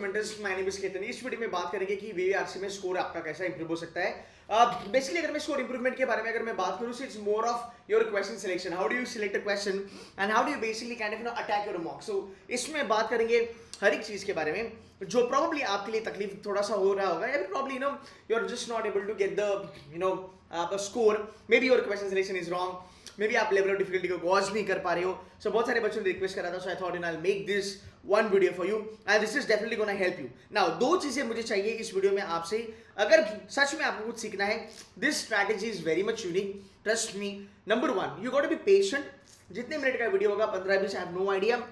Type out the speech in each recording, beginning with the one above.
My name is Ketan. इस video में बात करेंगे कि VARC में स्कोर आपका कैसा इंप्रूव हो सकता है। बेसिकली अगर मैं स्कोर इंप्रूवमेंट के बारे में अगर मैं बात करूं, so it's more of your question selection, how do you select a question and how do you basically kind of attack your mock. So इसमें बात करेंगे हर एक चीज के बारे में जो प्रॉब्ली आपके लिए तकलीफ थोड़ा सा हो रहा होगा, या probably you are just not able to get the score, may be your question selection is wrong, may be आप लेवल ऑफ डिफिकल्टी को गॉज नहीं कर पा रहे हो। सो बहुत सारे बच्चों ने रिक्वेस्ट करा था, so I thought I make this one video for you and this is definitely gonna help you. Now दो चीजें मुझे चाहिए इस वीडियो में आपसे, अगर सच में आपको कुछ सीखना है। This strategy is very much unique, trust me. Number one, you got to be patient. जितने मिनट का वीडियो होगा, 15-20, आई हैव नो आइडिया।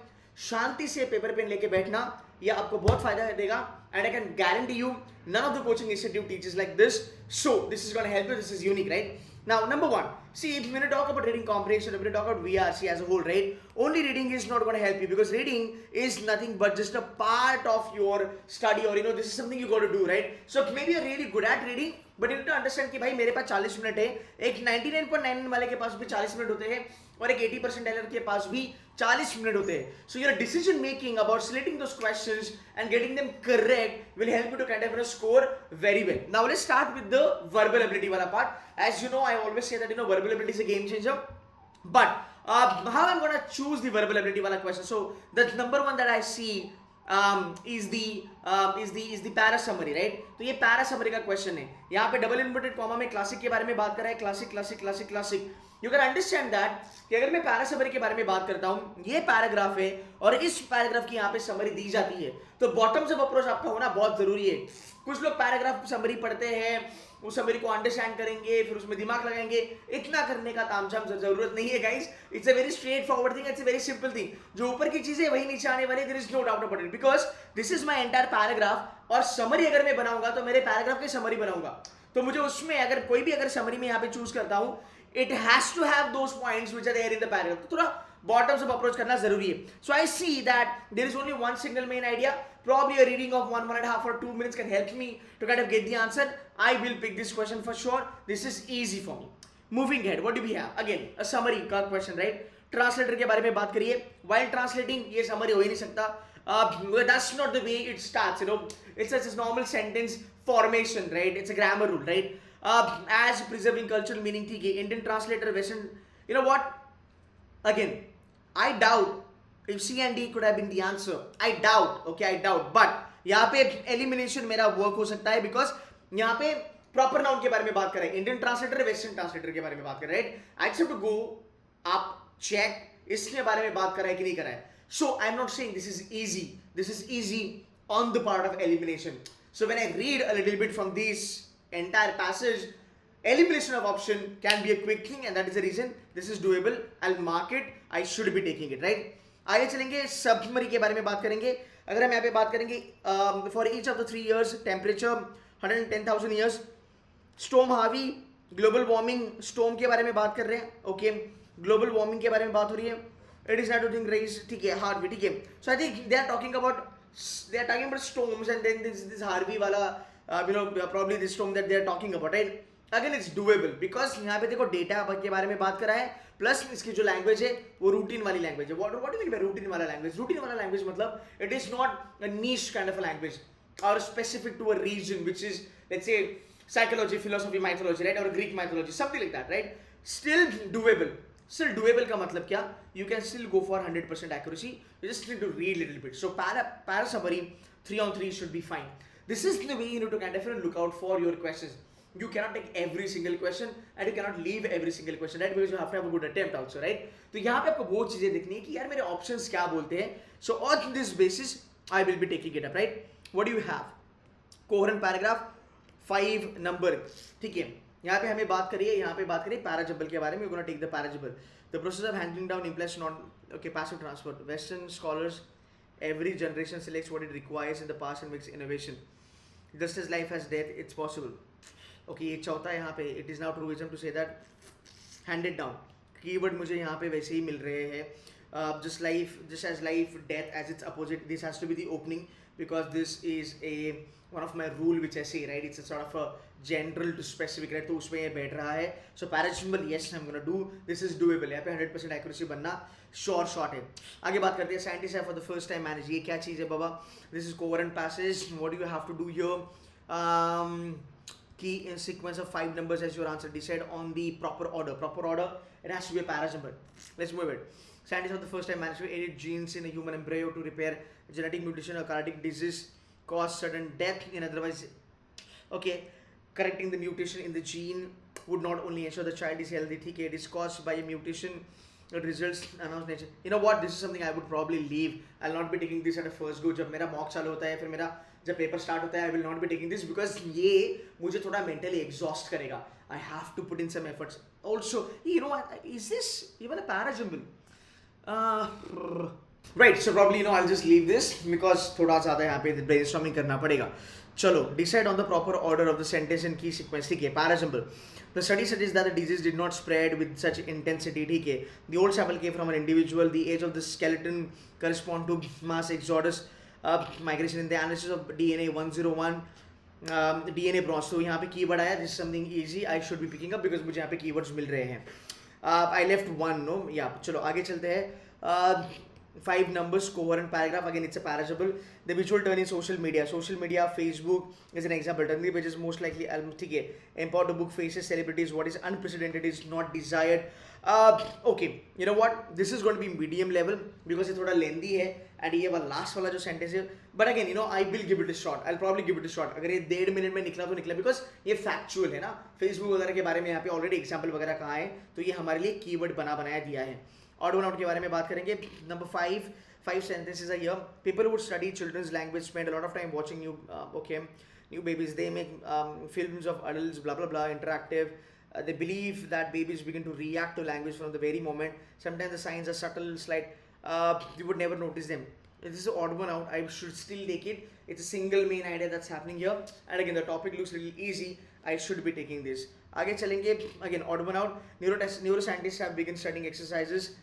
शांति से पेपर पेन लेके बैठना, यह आपको बहुत फायदा देगा and I can guarantee you none of the coaching institute teaches like this, so this is going to help you. This is unique, right? Now number one, see, if when you talk about reading comprehension, if you talk about VARC as a whole, right, only reading is not going to help you, because reading is nothing but just a part of your study, or this is something you got to do, right? So maybe you're really good at reading, but you need to understand कि भाई मेरे पास 40 minute है, एक 99.9 वाले के पास भी 40 minute होते हैं और एक 80% एरर के पास भी 40 मिनट होते हैं. So your decision making about selecting those questions and getting them correct will help you to kind of score very well. Now let's start with the verbal ability wala part. As you know, I always say that verbal ability is a game changer. But how I'm gonna choose the verbal ability wala question? So the number one that I see is the para summary, right? तो ये para summary का question है. यहाँ पे double inverted comma में classic के बारे में बात कर रहा है. Classic classic classic classic. You can understand that कि अगर मैं पैरा समरी के बारे में बात करता हूँ, ये पैराग्राफ है और इस पैराग्राफ की यहाँ पे समरी दी जाती है, तो बॉटम्स अप अप्रोच आपका होना बहुत जरूरी है. कुछ लोग पैराग्राफ समरी पढ़ते हैं, उस समरी को अंडरस्टैंड करेंगे, फिर उसमें दिमाग लगाएंगे. इतना करने का तामझाम जरूरत नहीं है guys. It's a very straightforward thing, it's a very simple thing. जो ऊपर की चीजें वही नीचे आने वाली है, there is no doubt about it, because this is my entire paragraph. और समरी अगर मैं बनाऊंगा तो मेरे पैराग्राफ की समरी बनाऊंगा, तो मुझे उसमें अगर कोई भी अगर समरी में यहाँ पे चूज करता हूँ, it has to have those points which are there in the paragraph. तो थोड़ा bottoms up approach करना जरूरी है. So I see that there is only one single main idea. Probably a reading of 1.5 or 2 minutes can help me to kind of get the answer. I will pick this question for sure. This is easy for me. Moving ahead, what do we have? Again, a summary का question, right? Translator के बारे में बात करिए. While translating, ये summary हो ही नहीं सकता. That's not the way it starts. It's just a normal sentence formation, right? It's a grammar rule, right? As preserving cultural meaning, ठीक है. Indian translator, Western, you know what? Again, I doubt if C and D could have been the answer. I doubt, okay, I doubt. But यहाँ पे elimination मेरा work हो सकता है, because यहाँ पे proper noun के बारे में बात कर रहे हैं. Indian translator, Western translator के बारे में बात कर रहे हैं, right? I just have to go up, check, इसके बारे में बात कर रहा है कि नहीं कर रहा है. So I'm not saying this is easy. This is easy on the part of elimination. So when I read a little bit from this entire passage, elimination of option can be a quick thing, and that is the reason this is doable. I'll mark it. I should be taking it, right? आगे चलेंगे, सबमरी के बारे में बात करेंगे. अगर हम यहाँ पे बात करेंगे for each of the 3 years, temperature 110,000 years, storm Harvey, global warming, storm के बारे में बात कर रहे हैं, okay? global warming के बारे में बात हो रही है. It is not to think raise, ठीक है, Harvey, ठीक है. So I think they are talking about storms, and then this Harvey वाला probably this storm that they are talking about, right? Again, it's doable, because यहाँ पे देखो data के बारे में बात करा है, प्लस इसकी जो लैंग्वेज है वो रूटीन वाली लैंग्वेज है. what do you mean by routine वाला लैंग्वेज? रूटीन वाला लैंग्वेज मतलब it is not a niche kind of a language or specific to a region, which is, let's say, psychology, philosophy, mythology, right, or Greek mythology, something like that, right? Still doable. Still doable का मतलब क्या? You can still go for 100% accuracy. You just need to read a little bit. So para summary 3 on 3 should be fine. This is the way you need to kind of look out for your questions. You cannot take every single question and you cannot leave every single question, right? Because you have to have a good attempt also, right? तो यहाँ पे आपको वो चीजें देखनी है कि यार मेरे options क्या बोलते हैं. So on this basis, I will be taking it up, right? What do you have? Coherent paragraph, 5 number, ठीक है. यहाँ पे हमें बात करिए, यहाँ पे बात करिए parajabal के बारे में. We're gonna take the parajabal. The process of handling down implies passive transfer. Western scholars, every generation selects what it requires in the past and makes innovation. Just as life has death, it's possible. Okay, ये चौथा यहाँ पे, it is now truism to say that handed down. Keyword मुझे यहाँ पे वैसे ही मिल रहे हैं. Just as life, death as its opposite. This has to be the opening. because this is one of my rule which I say, right? It's a sort of a general to specific, right? तो उसमें ये बैठ रहा है. So parachute, yes, I'm gonna do. This is doable. यहाँ पे 100% accuracy बनना short है. आगे बात करते हैं. Scientists have for the first time managed. ये क्या चीज़ है बाबा? This is coherent passage. What do you have to do here? Key in sequence of 5 numbers as your answer. Decide on the proper order. Proper order. It has to be a parasymbol. Let's move it. Scientists for the first time managed to edit genes in a human embryo to repair genetic mutation or cardiac disease, cause sudden death in otherwise. Okay, correcting the mutation in the gene would not only ensure the child is healthy, okay, it is caused by a mutation. It results announced nature. You know what? This is something I would probably leave. I'll not be taking this at a first go. जब मेरा mock चालू होता है, फिर मेरा जब paper start होता है, I will not be taking this because ये मुझे थोड़ा mentally exhaust करेगा. I have to put in some efforts. Also, you know what? Is this even a parasymbol? Right. So probably I'll just leave this because थोड़ा ज़्यादा यहाँ पे brainstorming करना पड़ेगा. चलो, decide on the proper order of the sentence and key sequence. ठीक है, parasymbol. The study suggests that the disease did not spread with such intensity. ठीक है. The old sample came from an individual. The age of the skeleton correspond to mass exodus, migration in the analysis of DNA 101. DNA bronze. तो यहाँ पे keyword आया. This is something easy. I should be picking up because मुझे यहाँ पे keywords मिल रहे हैं. I left one. No, yeah. चलो आगे चलते हैं. 5 numbers, coherent paragraph. Again, it's a parasymbol. The visual turn in social media. Social media, Facebook is an example. Turn the pages most likely. Import the book faces celebrities. What is unprecedented is not desired. Okay, you know what? This is going to be medium level because it's थोड़ा lengthy है. And ये वाला last वाला जो sentence है. But again, I will give it a shot. I'll probably give it a shot. अगर ये 1.5 minute में निकला तो निकला because ये factual है ना. Facebook वगैरह के बारे में यहाँ पे already example वगैरह कहाँ है तो ये हमारे लिए keyword बनाया दिया है. Odd one out के बारे में बात करेंगे. Number 5 sentences a year. People who would study children's language spend a lot of time watching new babies. They make films of adults, blah blah blah, interactive. They believe that babies begin to react to language from the very moment. Sometimes the signs are subtle, slight. You would never notice them. This is an odd one out. I should still take it. It's a single main idea that's happening here. And again, the topic looks a little easy. I should be taking this. आगे चलेंगे. Again, odd one out. Neuroscientists have begun studying exercises.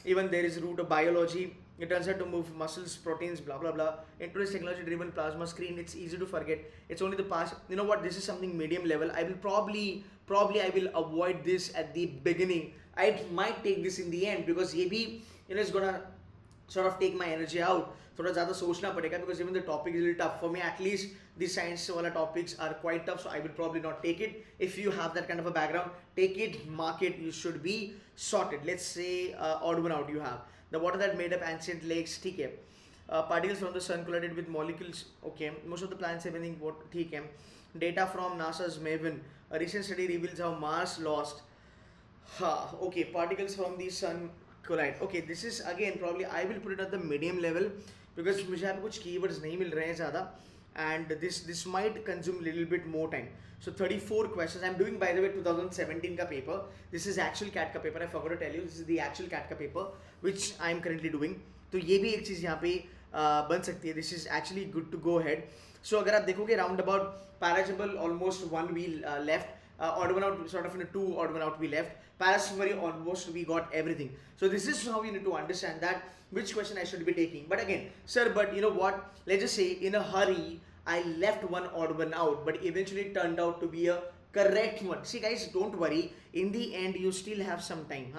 Even there is root of biology. It turns out to move muscles, proteins, blah blah blah. Into this technology-driven plasma screen, it's easy to forget. It's only the past. You know what? This is something medium level. I will probably I will avoid this at the beginning. I might take this in the end because ये भी it's gonna sort of take my energy out. थोड़ा ज़्यादा सोचना पड़ेगा because even the topic is a little tough for me. At least the science वाला topics are quite tough, so I will probably not take it. If you have that kind of a background, take it, mark it. You should be sorted. Let's say odd one out you have. The water that made up ancient lakes, ठीक है. Particles from the sun collided with molecules. Okay, most of the planets have anything. What? ठीक है. Data from NASA's MAVEN. A recent study reveals how Mars lost. Okay, particles from the sun collide. Okay, this is again probably I will put it at the medium level because मुझे यहाँ पे कुछ keywords नहीं मिल रहे हैं ज़्यादा and this might consume a little bit more time. So 34 questions. I'm doing by the way 2017 का paper. This is actual CAT का paper. I forgot to tell you. This is the actual CAT का paper which I'm currently doing. तो ये भी एक चीज़ यहाँ पे बन सकती है. This is actually good to go ahead. So अगर आप देखोगे round about parasymbol almost one we left. Odd one out sort of in a 2 odd one out we left. Parasymbol almost we got everything. So this is how you need to understand that which question I should be taking. But again, sir, but you know what? Let's just say in a hurry I left one odd one out, but eventually it turned out to be a correct one. See guys, don't worry. In the end, you still have some time.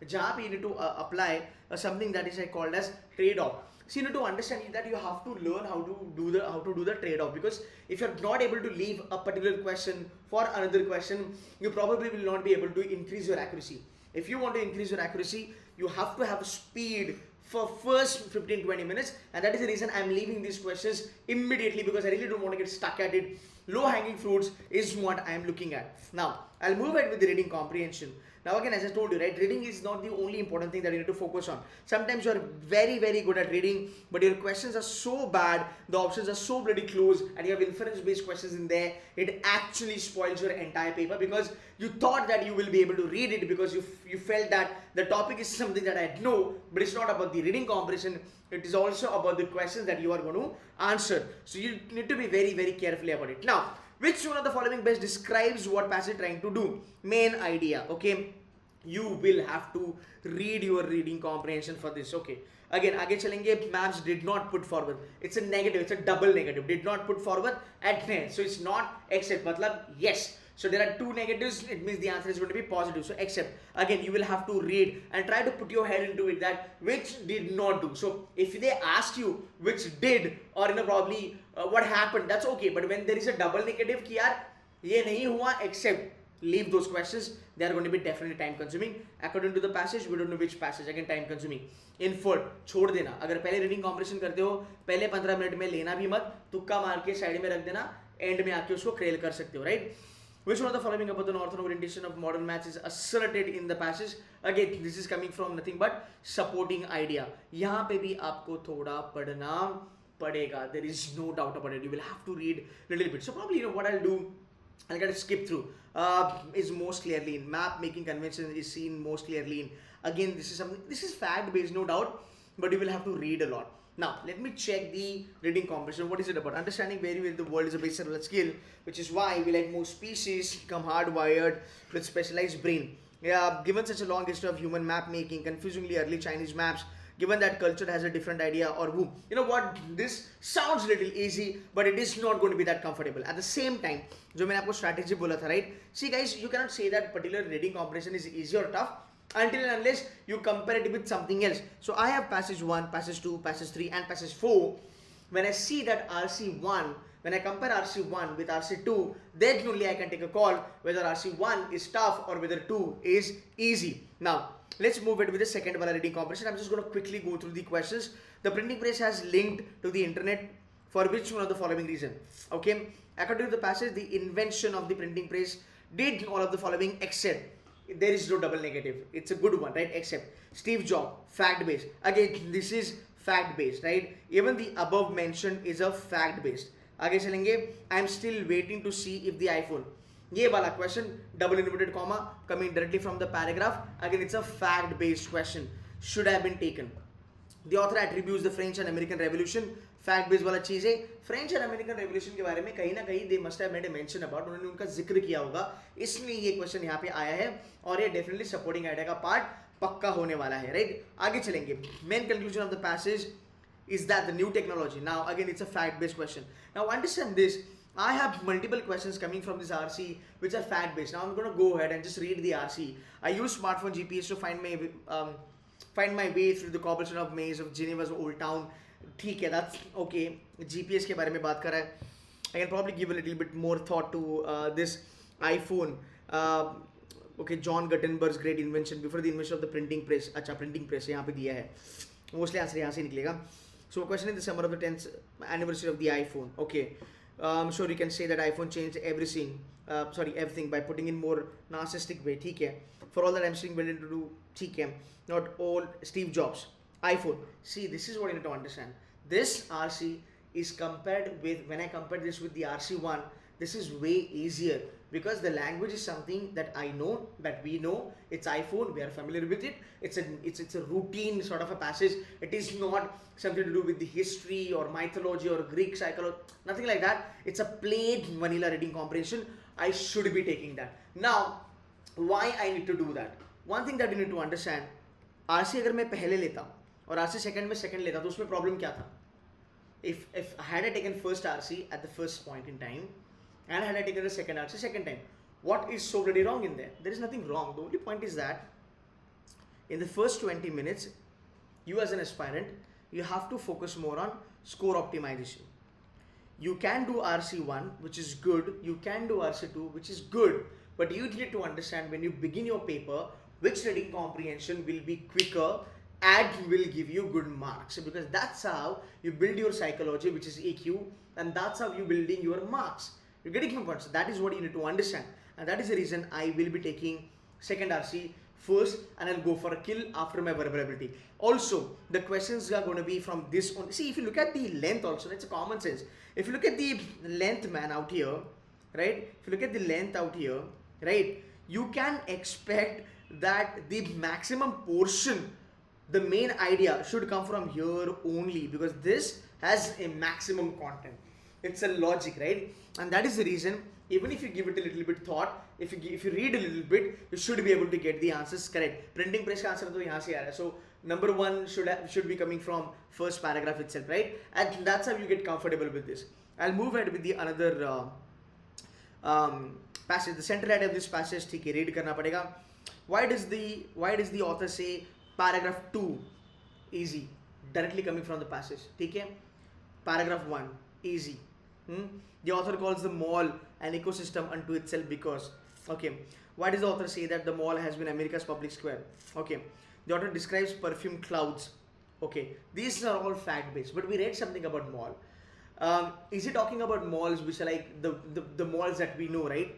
जहाँ पे you need to apply something that is called as trade-off. So you need to understand that you have to learn how to do the trade-off because if you're not able to leave a particular question for another question, you probably will not be able to increase your accuracy. If you want to increase your accuracy, you have to have speed for first 15-20 minutes, and that is the reason I'm leaving these questions immediately because I really don't want to get stuck at it. Low hanging fruits is what I'm looking at. Now, I'll move ahead with the reading comprehension. Now again, as I told you, right, reading is not the only important thing that you need to focus on. Sometimes you're very, very good at reading, but your questions are so bad, the options are so bloody close, and you have inference-based questions in there, it actually spoils your entire paper because you thought that you will be able to read it because you felt that the topic is something that I know, but it's not about the reading comprehension, it is also about the questions that you are going to answer. So you need to be very, very carefully about it. Now, which one of the following best describes what passage is trying to do? Main idea, okay? You will have to read your reading comprehension for this, okay? Again आगे चलेंगे, maps did not put forward, it's a negative, it's a double negative, did not put forward at hand, so it's not except मतलब yes. So there are two negatives, it means the answer is going to be positive. So except, again you will have to read and try to put your head into it that which did not do. So if they asked you which did, or probably what happened, that's okay. But when there is a double negative कि यार ये नहीं हुआ except, leave those questions, they are going to be definitely time consuming. According to the passage, we don't know which passage, again time consuming. Inferred छोड़ देना, अगर पहले reading comprehension करते हो पहले 15 मिनट में लेना भी मत, तुक्का मार के साइड में रख देना, एंड में आके उसको क्रेल कर सकते हो, right? Which one of the following about the northern orientation of modern maths is asserted in the passage? Again, this is coming from nothing but supporting idea. यहाँ पे भी आपको थोड़ा पढ़ना पड़ेगा. There is no doubt about it. You will have to read a little bit. So probably what I'll do, I'll get to skip through. Is most clearly in map making convention is seen most clearly in. Again, this is something. This is fact based, no doubt, but you will have to read a lot. Now, let me check the reading comprehension. What is it about? Understanding very well the world is a basic skill, which is why we, like most species, come hardwired with specialized brain. Yeah, given such a long history of human map making, confusingly early Chinese maps, given that culture has a different idea or who, you know what, this sounds little easy, but it is not going to be that comfortable. At the same time, जो मैंने आपको strategy बोला था, right? See guys, you cannot say that particular reading comprehension is easy or tough until and unless you compare it with something else. So I have passage 1, passage 2, passage 3 and passage 4. When I see that RC1, when I compare RC1 with RC2, then only I can take a call whether RC1 is tough or whether 2 is easy. Now, let's move it with the second wala reading comprehension. I'm just going to quickly go through the questions. The printing press has linked to the internet for which one of the following reason? Okay, according to the passage, the invention of the printing press did all of the following except. There is no double negative. It's a good one, right? Except Steve Jobs, fact based. Again, this is fact based, right? Even the above mentioned is a fact based. आगे चलेंगे. I am still waiting to see if the iPhone. ये वाला question, double inverted comma, coming directly from the paragraph. Again, it's a fact based question. Should have been taken. The author attributes the French and American Revolution. Fact base वाला चीज है. French और American revolution के बारे में कहीं ना कहीं they must have made a mention about, उन्होंने उनका जिक्र किया होगा, इसलिए ये क्वेश्चन यहाँ पे आया है और ये डेफिनेटली सपोर्टिंग आइडिया का पार्ट पक्का होने वाला है, राइट? आगे चलेंगे. Main conclusion of the passage is that the new technology. Now again, it's a fact based question. Now understand this, I have multiple questions coming from this RC which are fact based. Now I'm going to go ahead and just read the RC. I use smartphone GPS to find my way through the cobblestone of maze of Geneva's old town. ठीक है, that's okay. GPS के बारे में बात कर रहा है. I can probably give a little bit more thought to this iPhone. Okay, John Gutenberg's great invention before the invention of the printing press. अच्छा, printing press यहाँ पे दिया है. Mostly आंसर यहाँ से निकलेगा. So question in the summer of the 10th anniversary of the iPhone. Okay, I'm sure you can say that iPhone changed everything by putting in more narcissistic way. ठीक है. For all that I'm saying, willing to do. ठीक है. Not all Steve Jobs. iPhone. See, this is what you need to understand. This RC is compared with, when I compare this with the RC1, this is way easier because the language is something that I know, that we know. It's iPhone, we are familiar with it. It's a routine sort of a passage. It is not something to do with the history or mythology or Greek psychology, nothing like that. It's a plain vanilla reading comprehension. I should be taking that. Now, why I need to do that? One thing that you need to understand, RC अगर मैं पहले लेता हूँ और RC second में second लेता तो उसमें प्रॉब्लम क्या था? If had I taken first RC at the first point in time and had I taken the second RC second time, what is so really wrong in there? There is nothing wrong. The only point is that in the first 20 minutes, you as an aspirant, you have to focus more on score optimization. You can do RC1, which is good. You can do RC2, which is good. But you need to understand when you begin your paper, which reading comprehension will be quicker and will give you good marks, because that's how you build your psychology, which is EQ, and that's how you building your marks. You're getting my point. So that is what you need to understand, and that is the reason I will be taking second RC first, and I'll go for a kill after my verbal ability. Also, the questions are going to be from this on. See, if you look at the length also, that's a common sense. If you look at the length, man, out here, right? If you look at the length out here, right, you can expect that the maximum portion, the main idea should come from here only, because this has a maximum content. It's a logic, right? And that is the reason, even if you give it a little bit thought, if you read a little bit, you should be able to get the answers correct. Printing press का answer तो यहाँ से आ रहा है. So number one should be coming from first paragraph itself, right? And that's how you get comfortable with this. I'll move ahead with the another passage. The central idea of this passage, ठीक है, read करना पड़ेगा. Why does the author say paragraph 2 easy, directly coming from the passage? ठीक है. Paragraph 1 easy. The author calls the mall an ecosystem unto itself because, okay, why does the author say that the mall has been America's public square? Okay, the author describes perfume clouds. Okay, these are all fact based, but we read something about mall. Is he talking about malls which are like the malls that we know, right?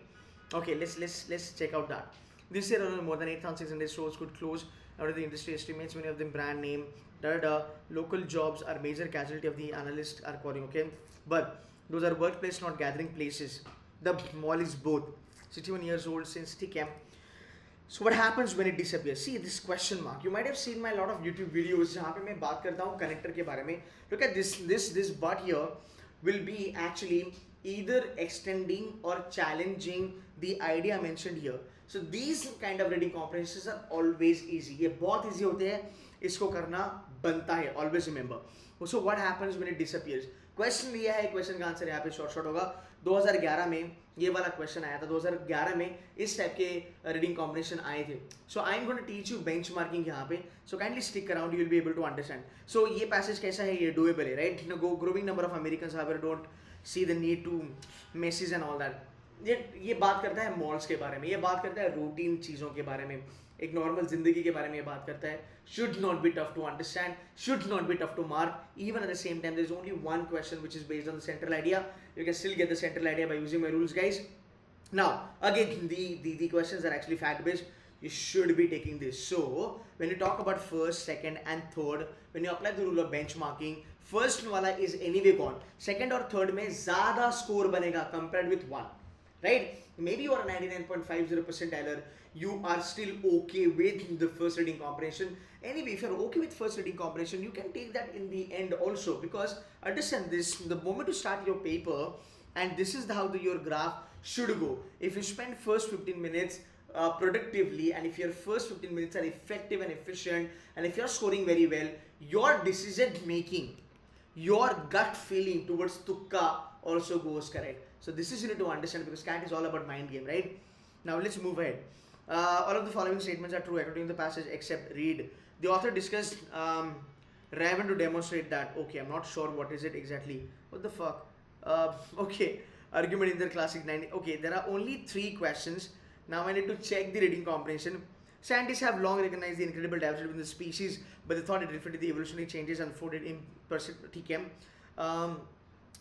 Okay, let's check out that. This year alone, more than 8,600 stores could close out of the industry estimates, many of them brand name. Local jobs are major casualty of the analysts are calling. Okay, but those are workplace, not gathering places. The mall is both. 61 years old since TCAM. So what happens when it disappears? See this question mark. You might have seen my lot of YouTube videos जहाँ पे मैं बात करता हूँ connector के बारे में. Look at this but here will be actually either extending or challenging the idea mentioned here. So these kind of reading comprehensions are always easy. ये बहुत easy होते हैं. इसको करना बनता है. Always remember. So what happens when it disappears? Question दिया है, क्वेश्चन का आंसर यहाँ पे शॉर्ट होगा. 2011 में ये वाला क्वेश्चन आया था. 2011 में इस टाइप के रीडिंग कॉम्बिनेशन आए थे. So I am going to teach you benchmarking यहाँ पे. So kindly stick around, you will be able to understand. So ये पैसेज कैसा है? ये डूएबल है, right? Growing number of Americans however don't see the need to message and all that. ये बात करता है मॉल्स के बारे में, ये बात करता है रूटीन चीज़ों के बारे में, एक नॉर्मल जिंदगी के बारे में ये बात करता है. Should not be tough to understand, should not be tough to mark. Even at the same time, there is only one question which is based on the central idea. You can still get the central idea by using my rules, guys. Now, again, the questions are actually fact based. You should be taking this. So, when you talk about first, second, and third, when you apply the rule of benchmarking, first wala is anyway gone. Second और third में ज़्यादा score बनेगा compared with one, right? Maybe you are a 99.50 percentiler. You are still okay with the first reading comprehension. Anyway, if you're okay with first reading comprehension, you can take that in the end also, because understand this, the moment you start your paper, and this is how your graph should go. If you spend first 15 minutes productively, and if your first 15 minutes are effective and efficient, and if you're scoring very well, your decision making, your gut feeling towards tukka also goes correct. So this is you need to understand, because cat is all about mind game, right? Now let's move ahead. All of the following statements are true according to the passage except read. The author discussed Raven to demonstrate that. Okay, I'm not sure what is it exactly. What the fuck? Okay, argument in the classic 90. Okay, there are only 3 questions. Now I need to check the reading comprehension. Scientists have long recognized the incredible diversity within the species, but they thought it reflected the evolutionary changes unfolded in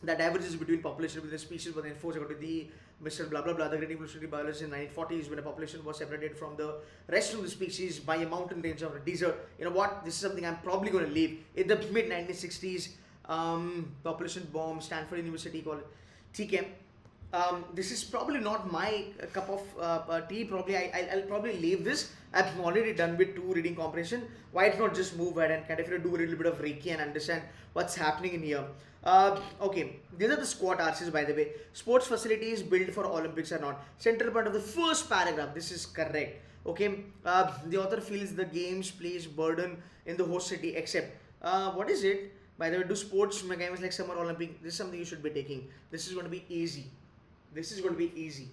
that diverges between population within the species was enforced according to the Mr. blah blah blah, the great evolutionary biologist in the 1940s, when a population was separated from the rest of the species by a mountain range or a desert. You know what? This is something I'm probably going to leave. In the mid 1960s, population bomb, Stanford University called TK. This is probably not my cup of tea. Probably I'll probably leave this. I'm already done with 2 reading comprehension. Why not just move ahead and kind of do a little bit of Reiki and understand what's happening in here. Okay, these are the squat arches, by the way. Sports facilities built for Olympics are not. Central part of the first paragraph, this is correct. Okay, the author feels the games place burden in the host city except, what is it? By the way, do sports games like Summer Olympic, this is something you should be taking. This is going to be easy. This is going to be easy.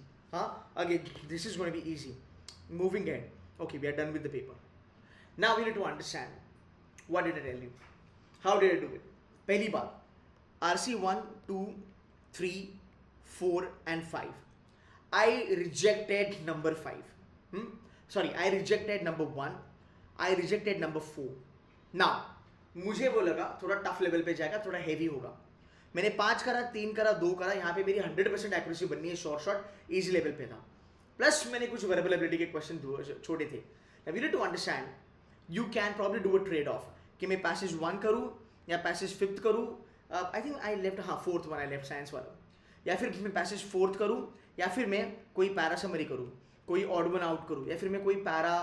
Again, this is going to be easy. Moving ahead. Okay, we are done with the paper. Now we need to understand, what did I tell you? How did I do it? Pehli baat, RC 1, 2, 3, 4 and 5. I rejected number 5. Sorry, I rejected number 1. I rejected number 4. Now, मुझे वो लगा थोड़ा tough level पे जाएगा, थोड़ा heavy होगा. मैंने 5 करा, 3 करा, 2 करा. यहाँ पे मेरी 100% एक्यूरेसी बननी है. शॉर्ट इजी लेवल पे था. प्लस मैंने कुछ वर्बल एबिलिटी के क्वेश्चन छोड़े थे. Now you need to understand, you can probably do a trade off कि मैं पैसेज 1 करूँ या पैसेज 5th करूँ. I think I left 4th one, I left science वाला. या फिर मैं पैसेज 4th करूँ, या फिर मैं कोई पैरा समरी करूँ, कोई ऑड वन आउट करूँ, या फिर मैं कोई पैरा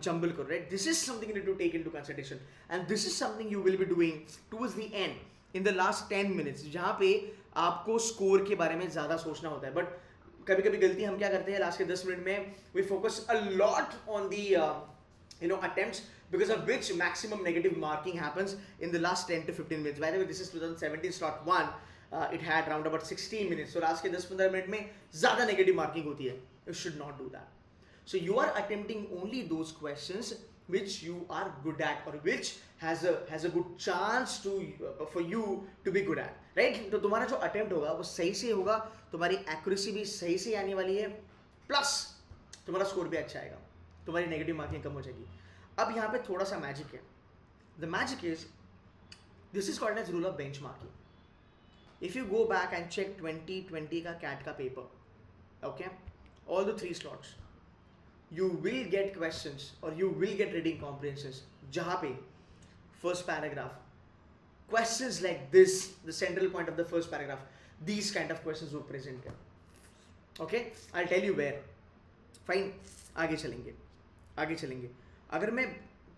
जंबल करूँ, right? This is something you need to take into consideration, and this is something you will be doing towards the end, in the last 10 minutes, जहाँ पे आपको स्कोर के बारे में ज़्यादा सोचना होता है. बट कभी कभी गलती हम क्या करते हैं, लास्ट के 10 मिनट में we focus a lot on the attempts, because of which maximum negative marking happens in the last 10 to 15 minutes. By the way, this is 2017 slot 1. It had around about 16 minutes. So last के 10-15 minute में ज़्यादा negative marking होती है. You should not do that. So you are attempting only those questions which you are good at, or which has a good chance to for you to be good at, right? तो तुम्हारा जो attempt होगा वो सही से होगा, तुम्हारी accuracy भी सही से आने वाली है, plus तुम्हारा score भी अच्छा आएगा, तुम्हारी negative marking कम हो जाएगी. अब यहाँ पे थोड़ा सा magic है. The magic is, this is called as rule of benchmarking. If you go back and check 2020 का CAT का paper, okay, all the 3 slots, you will get questions or you will get reading comprehensions जहाँ पे first paragraph questions like this, the central point of the first paragraph, these kind of questions were presented. Okay, I'll tell you where. Fine, आगे चलेंगे. अगर मैं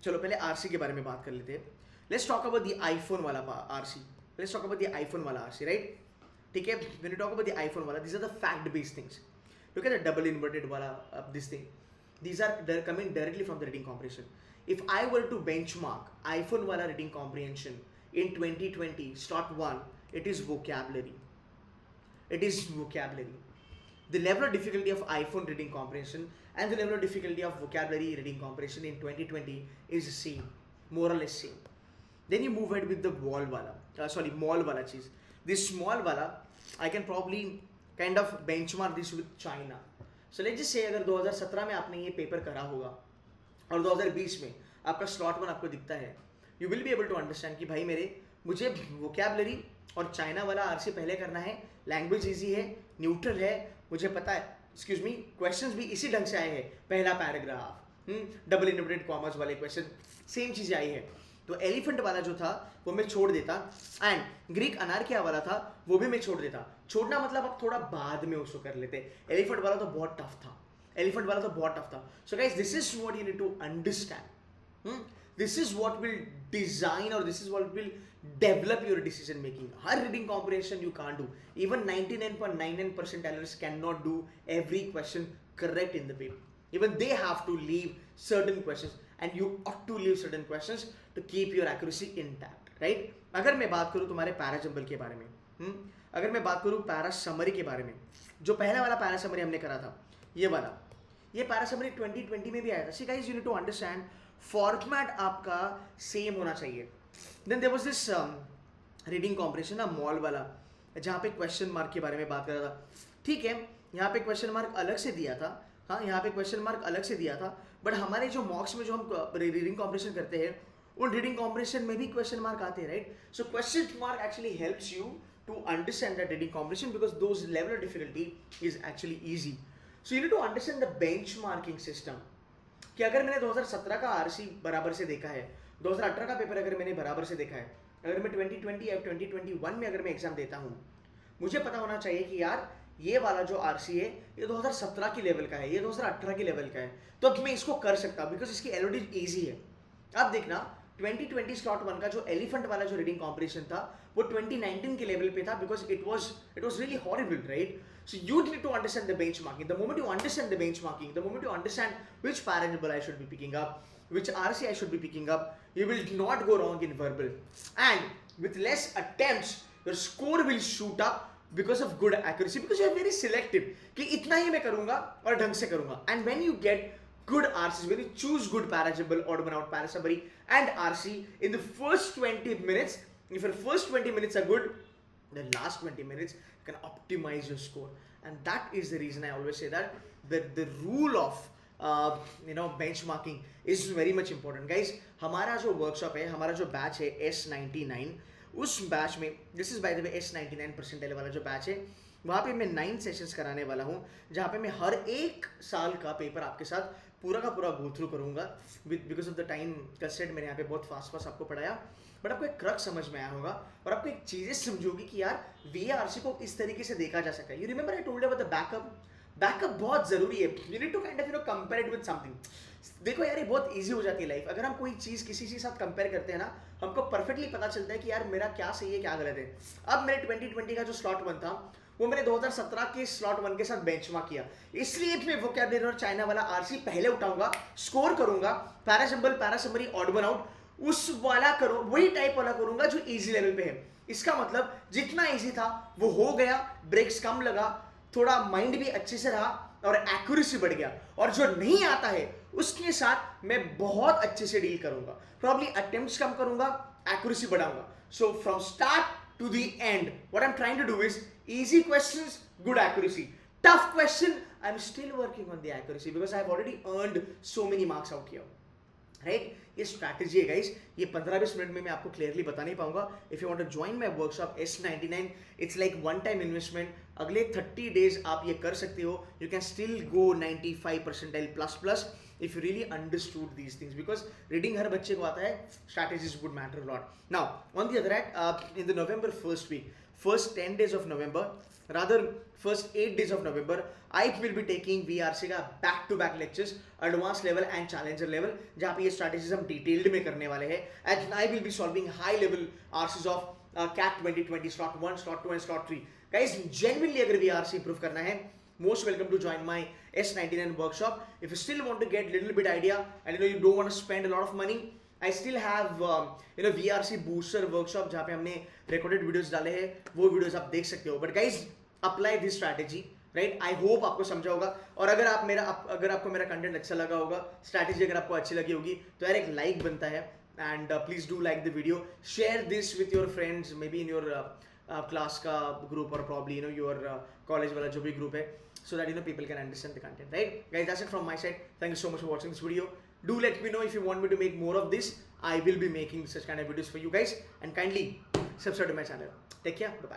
चलो पहले RC के बारे में बात कर लेते हैं. Let's talk about the iPhone वाला RC. Let's talk about the iPhone वाला RC, right? ठीक है, when you talk about the iPhone वाला, these are the fact-based things. Look at the double inverted वाला this thing. These are coming directly from the reading comprehension. If I were to benchmark iPhone wala reading comprehension in 2020 slot 1, it is vocabulary. The level of difficulty of iPhone reading comprehension and the level of difficulty of vocabulary reading comprehension in 2020 is the same, more or less same. Then you move ahead with the mall wala cheese. This small wala, I can probably kind of benchmark this with China. So let's just say अगर 2017 में आपने ये paper करा होगा और 2020 में आपका slot 1 आपको दिखता है, you will be able to understand कि भाई मुझे vocabulary और चाइना वाला आरसी पहले करना है, लैंग्वेज इजी है, न्यूट्रल है, मुझे पता है, एक्सक्यूज मी, क्वेश्चंस भी इसी ढंग से आए हैं, पहला पैराग्राफ, डबल इन्वर्टेड कॉमर्स वाले क्वेश्चन, सेम चीज़ें आई है. तो एलिफेंट वाला जो था वो मैं छोड़ देता, एंड ग्रीक अनार्किया वाला था वो भी मैं छोड़ देता. छोड़ना मतलब अब थोड़ा बाद में उसको कर लेते. एलिफेंट वाला तो बहुत टफ था. So guys, this is what you need to understand. This is what will design और this is what will develop your decision making. Her reading comprehension you can't do. Even 99.99% analysts cannot do every question correct in the paper. Even they have to leave certain questions, and you ought to leave certain questions to keep your accuracy intact, right? अगर मैं बात करूँ तुम्हारे para jumble के बारे में, अगर मैं बात करूँ पैरा समरी के बारे में, जो पहला वाला पैरा समरी हमने करा था, ये पैरा समरी 2020 में भी आया था. See guys, you need to understand format आपका सेम होना चाहिए. Then there was this reading comprehension ना मॉल वाला, जहाँ पे क्वेश्चन मार्क के बारे में बात कर रहा था. ठीक है, यहाँ पे क्वेश्चन मार्क अलग से दिया था, हाँ यहाँ पे क्वेश्चन मार्क अलग से दिया था, बट हमारे जो मॉक्स में जो हम रीडिंग कॉम्प्रिहेंशन करते हैं उन रीडिंग कॉम्प्रिहेंशन में भी क्वेश्चन मार्क आते हैं, right? So question mark actually helps you to understand that reading comprehension because those level of difficulty is actually easy. So you need to understand the benchmarking system कि अगर मैंने 2017 का RC बराबर से देखा है, 2018 का पेपर अगर मैंने बराबर से देखा है, अगर मैं 2020 या 2021 में अगर मैं एग्जाम देता हूँ, मुझे पता होना चाहिए कि यार ये वाला जो आरसी है ये 2017 की लेवल का है, ये 2018 की लेवल का है, तो अब मैं इसको कर सकता हूँ बिकॉज इसकी एलओडी ईजी है. अब देखना 2020 स्लॉट 1 का जो एलिफेंट वाला जो रीडिंग कॉम्प्रिहेंशन था वो 2019 के लेवल पे था because it was really horrible, right? So you need to understand the benchmarking. The moment you understand the benchmarking, the moment you understand which variable I should be picking up, which RC I should be picking up, you will not go wrong in verbal. And with less attempts, your score will shoot up because of good accuracy, because you are very selective. कि इतना ही मैं करूँगा और ढंग से करूँगा. And when you get good RCs, when you choose good parajumble, odd one out, parasummary, and RC in the first 20 minutes, if your first 20 minutes are good, the last 20 minutes you can optimize your score. And that is the reason I always say that the rule of benchmarking is very much important. Guys, हमारा जो workshop है, हमारा जो batch है S99, उस batch में, this is by the way S99 percentile वाला जो batch है, वहाँ पे मैं 9 सेशंस कराने वाला हूँ जहाँ पे मैं हर एक साल का पेपर आपके साथ पूरा का पूरा गो थ्रू करूँगा. Because of the time constraint मैंने यहाँ पे बहुत फास्ट आपको पढ़ाया, बट आपको एक क्रक्स समझ में आया होगा और आपको एक चीज़ें समझोगी कि यार VARC को इस तरीके से देखा जा सकता है. You remember I told about the backup. Backup बहुत जरूरी है. You need to kind of compare it with something. देखो यार, ये बहुत इजी हो जाती है लाइफ. अगर हम कोई चीज किसी के साथ कंपेयर करते हैं ना, हमको परफेक्टली पता चलता है कि यार मेरा क्या सही है क्या गलत है. अब मेरे 2020 का जो स्लॉट 1 था वो मैंने 2017 के स्लॉट 1 के साथ बेंचमार्क किया. इसलिए मैं वोकैबुलरी और चाइना वाला आरसी पहले उठाऊंगा, स्कोर करूंगा, पैरासिंबल, पैरासमरी, ऑड वन आउट उस वाला करो, वही टाइप वाला करूंगा जो इजी लेवल पे है. इसका मतलब जितना इजी था वो हो गया, ब्रेक्स कम लगा, थोड़ा माइंड भी अच्छे से रहा और एक्यूरेसी बढ़ गया. और जो नहीं आता है उसके साथ मैं बहुत अच्छे से डील करूंगा. प्रॉब्ली अटेम्प्ट्स कम करूंगा, एक्यूरेसी बढ़ाऊंगा. So from start to the end, what I'm trying to do is easy questions, good accuracy. Tough question, I'm still working on the accuracy because I've already earned so many marks out here. Right? ये strategy है guys. ये 15-20 minute में मैं आपको clearly बता नहीं पाऊंगा. If you want to join my workshop S99, it's like one time investment. अगले 30 डेज आप ये कर सकते हो. You can still go 95 percentile plus if you really understood these things, because reading हर बच्चे को आता है, strategies would matter a lot. Now on the other hand, in the November first week, first 10 days of November, rather first 8 days of November, I will be taking VRC का back to back lectures, advanced level and challenger level, जहाँ पे ये strategies हम detailed में करने वाले हैं. And I will be solving high level RCs of CAT 2020 slot 1, slot 2 and slot 3. Guys, genuinely अगर VRC improve करना है, most welcome to join my S99 workshop. If you still want to get little bit idea and you don't want to spend a lot of money, I still have VRC booster workshop जहाँ पे हमने recorded videos डाले हैं. वो videos आप देख सकते हो. But guys, apply this strategy, right? I hope आपको समझा होगा. और अगर आपको मेरा कंटेंट अच्छा लगा होगा, स्ट्रैटेजी अगर आपको अच्छी लगी होगी, तो यार एक लाइक बनता है. And please do like the video. Share this with your friends, maybe in your class का group or probably your college वाला जो भी group है, so that people can understand the content, right? Guys, that's it from my side. Thank you so much for watching this video. Do let me know if you want me to make more of this. I will be making such kind of videos for you guys, and kindly subscribe to my channel. Take care. Bye bye.